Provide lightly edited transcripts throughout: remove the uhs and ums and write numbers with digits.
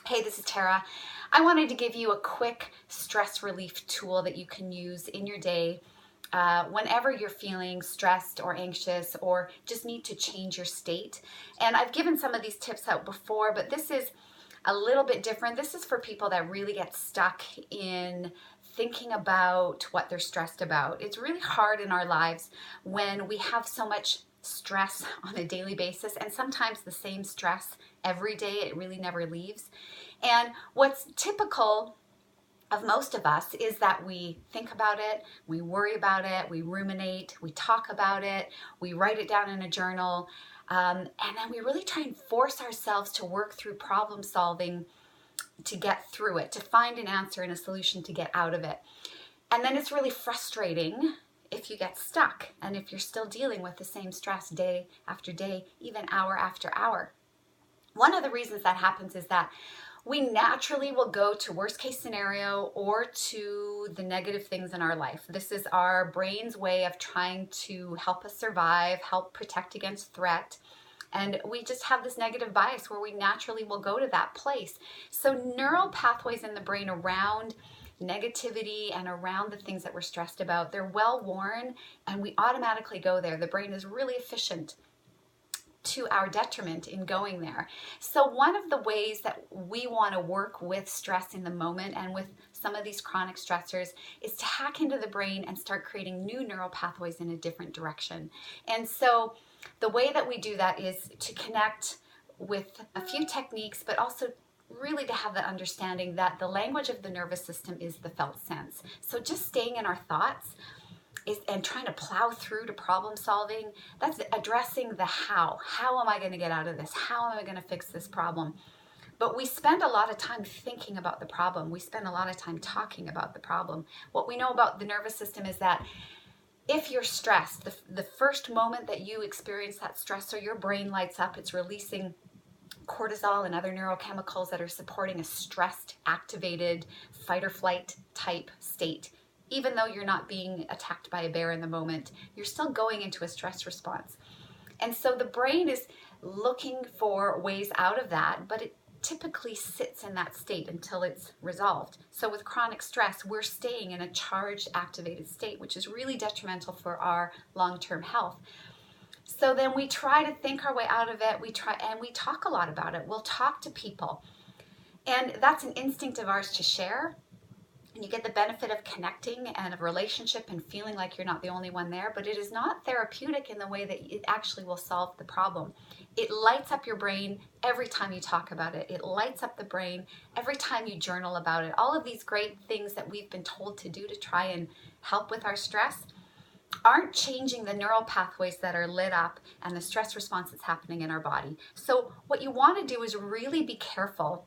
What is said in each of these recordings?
Hey, this is Tara. I wanted to give you a quick stress relief tool that you can use in your day whenever you're feeling stressed or anxious or just need to change your state. And I've given some of these tips out before, but this is a little bit different. This is for people that really get stuck in thinking about what they're stressed about. It's really hard in our lives when we have so much stress on a daily basis, and sometimes the same stress every day. It really never leaves. And what's typical of most of us is that we think about it, we worry about it, we ruminate, we talk about it, we write it down in a journal, and then we really try and force ourselves to work through problem solving to get through it, to find an answer and a solution to get out of it. And then it's really frustrating if you get stuck and if you're still dealing with the same stress day after day, even hour after hour. One of the reasons that happens is that we naturally will go to worst case scenario or to the negative things in our life. This is our brain's way of trying to help us survive, help protect against threat. And we just have this negative bias where we naturally will go to that place. So neural pathways in the brain around negativity and around the things that we're stressed about, they're well worn and we automatically go there. The brain is really efficient to our detriment in going there. So one of the ways that we want to work with stress in the moment and with some of these chronic stressors is to hack into the brain and start creating new neural pathways in a different direction. And so the way that we do that is to connect with a few techniques, but also really to have the understanding that the language of the nervous system is the felt sense. So just staying in our thoughts and trying to plow through to problem solving, that's addressing the how. How am I going to get out of this? How am I going to fix this problem? But we spend a lot of time thinking about the problem. We spend a lot of time talking about the problem. What we know about the nervous system is that if you're stressed, the first moment that you experience that stress, so your brain lights up, it's releasing cortisol and other neurochemicals that are supporting a stressed, activated fight or flight type state. Even though you're not being attacked by a bear in the moment, you're still going into a stress response. And so the brain is looking for ways out of that, but it typically sits in that state until it's resolved. So with chronic stress, we're staying in a charged, activated state, which is really detrimental for our long-term health. So then we try to think our way out of it. We talk a lot about it. We'll talk to people. And that's an instinct of ours to share. And you get the benefit of connecting and of relationship and feeling like you're not the only one there, but it is not therapeutic in the way that it actually will solve the problem. It lights up your brain every time you talk about it. It lights up the brain every time you journal about it. All of these great things that we've been told to do to try and help with our stress aren't changing the neural pathways that are lit up and the stress response that's happening in our body. So what you want to do is really be careful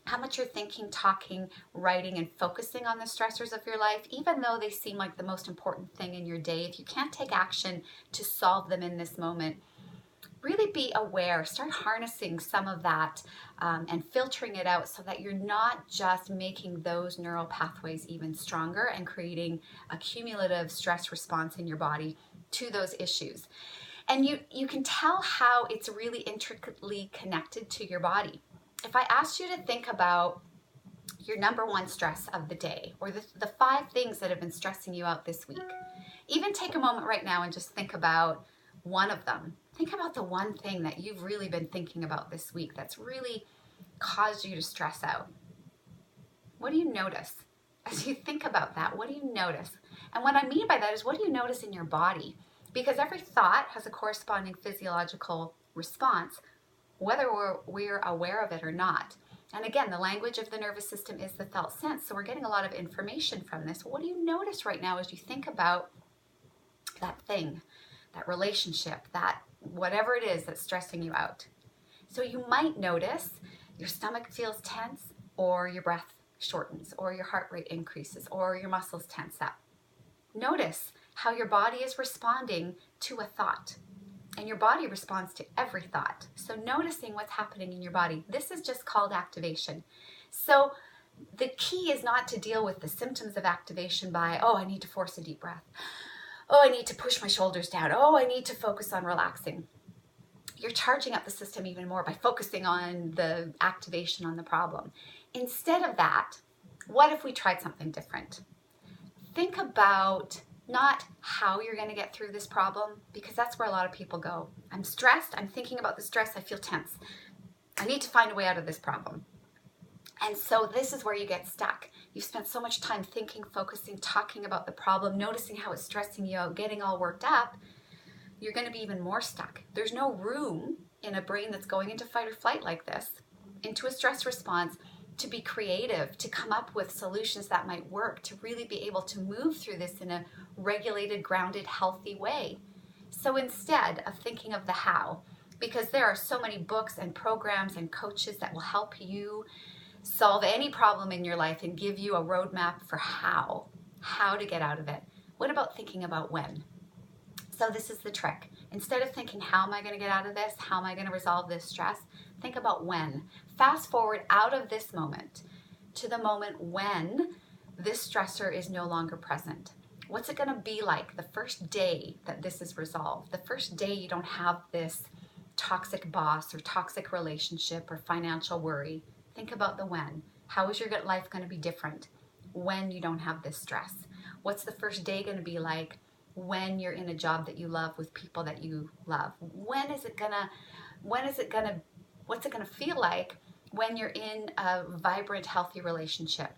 how much you're thinking, talking, writing, and focusing on the stressors of your life, even though they seem like the most important thing in your day. If you can't take action to solve them in this moment, really be aware. Start harnessing some of that and filtering it out so that you're not just making those neural pathways even stronger and creating a cumulative stress response in your body to those issues. And you can tell how it's really intricately connected to your body. If I asked you to think about your number one stress of the day, or the 5 things that have been stressing you out this week, even take a moment right now and just think about one of them. Think about the one thing that you've really been thinking about this week that's really caused you to stress out. What do you notice? As you think about that, what do you notice? And what I mean by that is, what do you notice in your body? Because every thought has a corresponding physiological response, whether we're aware of it or not. And again, the language of the nervous system is the felt sense. So we're getting a lot of information from this. What do you notice right now as you think about that thing, that relationship, that whatever it is that's stressing you out? So you might notice your stomach feels tense, or your breath shortens, or your heart rate increases, or your muscles tense up. Notice how your body is responding to a thought. And your body responds to every thought. So noticing what's happening in your body. This is just called activation. So the key is not to deal with the symptoms of activation by, oh, I need to force a deep breath. Oh, I need to push my shoulders down. Oh, I need to focus on relaxing. you're charging up the system even more by focusing on the activation on the problem. Instead of that, what if we tried something different? Think about not how you're going to get through this problem, because that's where a lot of people go. I'm stressed, I'm thinking about the stress, I feel tense. I need to find a way out of this problem. And so this is where you get stuck. You've spent so much time thinking, focusing, talking about the problem, noticing how it's stressing you out, getting all worked up. You're going to be even more stuck. There's no room in a brain that's going into fight or flight like this, into a stress response, to be creative, to come up with solutions that might work, to really be able to move through this in a regulated, grounded, healthy way. So instead of thinking of the how, because there are so many books and programs and coaches that will help you solve any problem in your life and give you a roadmap for how to get out of it. What about thinking about when? So this is the trick. Instead of thinking, how am I going to get out of this? How am I going to resolve this stress? Think about when. Fast forward out of this moment to the moment when this stressor is no longer present. What's it going to be like the first day that this is resolved? The first day you don't have this toxic boss or toxic relationship or financial worry. Think about the when. How is your life going to be different when you don't have this stress? What's the first day going to be like when you're in a job that you love with people that you love? What's it gonna feel like when you're in a vibrant, healthy relationship?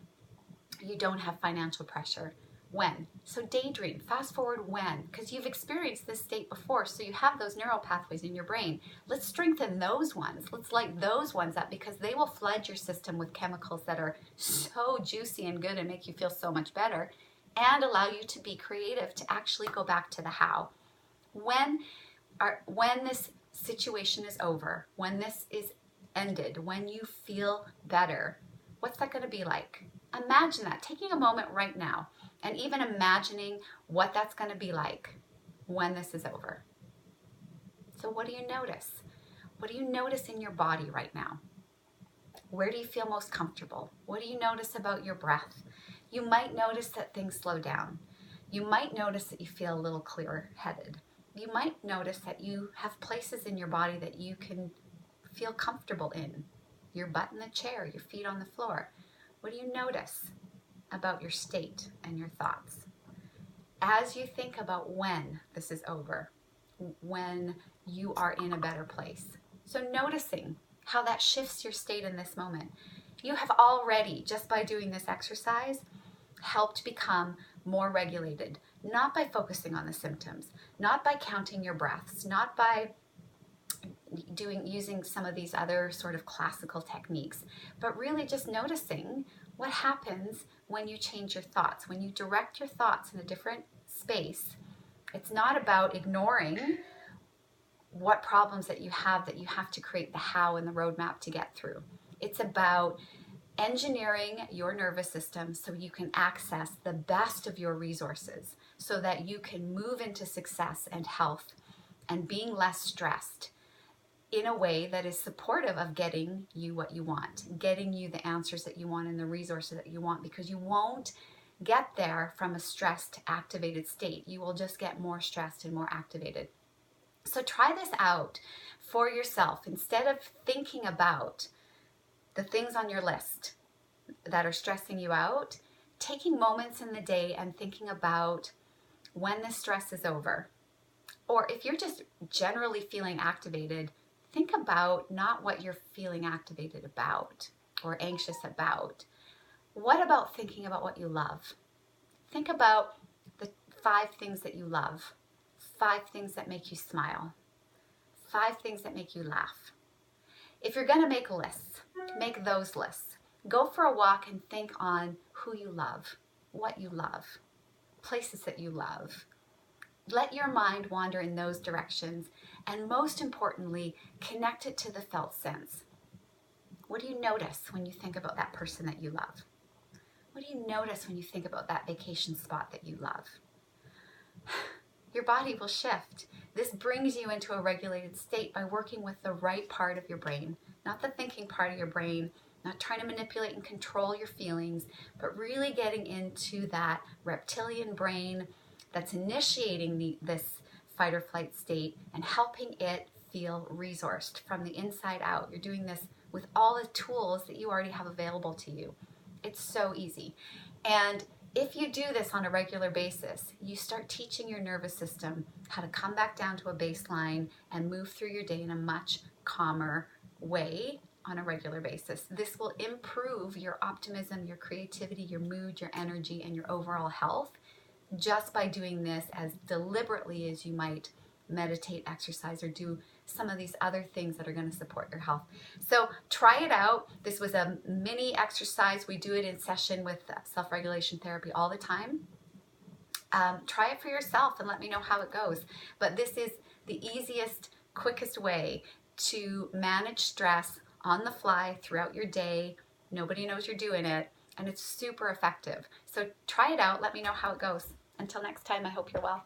You don't have financial pressure. When? So daydream, fast forward when, because you've experienced this state before, so you have those neural pathways in your brain. Let's strengthen those ones. Let's light those ones up, because they will flood your system with chemicals that are so juicy and good and make you feel so much better, and allow you to be creative to actually go back to the how. When this situation is over, when this is ended, when you feel better, what's that going to be like? Imagine that, taking a moment right now and even imagining what that's going to be like when this is over. So what do you notice? What do you notice in your body right now? Where do you feel most comfortable? What do you notice about your breath? You might notice that things slow down. You might notice that you feel a little clearer-headed. You might notice that you have places in your body that you can feel comfortable in. Your butt in the chair, your feet on the floor. What do you notice about your state and your thoughts? As you think about when this is over, when you are in a better place. So noticing how that shifts your state in this moment. You have already, just by doing this exercise, helped become more regulated, not by focusing on the symptoms, not by counting your breaths, not by using some of these other sort of classical techniques, but really just noticing what happens when you change your thoughts, when you direct your thoughts in a different space. It's not about ignoring what problems that you have to create the how and the roadmap to get through. It's about engineering your nervous system so you can access the best of your resources, so that you can move into success and health and being less stressed in a way that is supportive of getting you what you want, getting you the answers that you want and the resources that you want, because you won't get there from a stressed, activated state. You will just get more stressed and more activated. So try this out for yourself. Instead of thinking about the things on your list that are stressing you out, taking moments in the day and thinking about when the stress is over. Or if you're just generally feeling activated, think about not what you're feeling activated about or anxious about. What about thinking about what you love? Think about the 5 things that you love, 5 things that make you smile, 5 things that make you laugh. If you're going to make lists, make those lists. Go for a walk and think on who you love, what you love, places that you love. Let your mind wander in those directions, and most importantly, connect it to the felt sense. What do you notice when you think about that person that you love? What do you notice when you think about that vacation spot that you love? Your body will shift. This brings you into a regulated state by working with the right part of your brain, not the thinking part of your brain, not trying to manipulate and control your feelings, but really getting into that reptilian brain that's initiating this fight or flight state and helping it feel resourced from the inside out. You're doing this with all the tools that you already have available to you. It's so easy. And if you do this on a regular basis, you start teaching your nervous system how to come back down to a baseline and move through your day in a much calmer way on a regular basis. This will improve your optimism, your creativity, your mood, your energy, and your overall health just by doing this as deliberately as you might meditate, exercise, or do some of these other things that are going to support your health. So try it out. This was a mini exercise. We do it in session with self-regulation therapy all the time. Try it for yourself and let me know how it goes. But this is the easiest, quickest way to manage stress on the fly throughout your day. Nobody knows you're doing it, and it's super effective. So try it out. Let me know how it goes. Until next time, I hope you're well.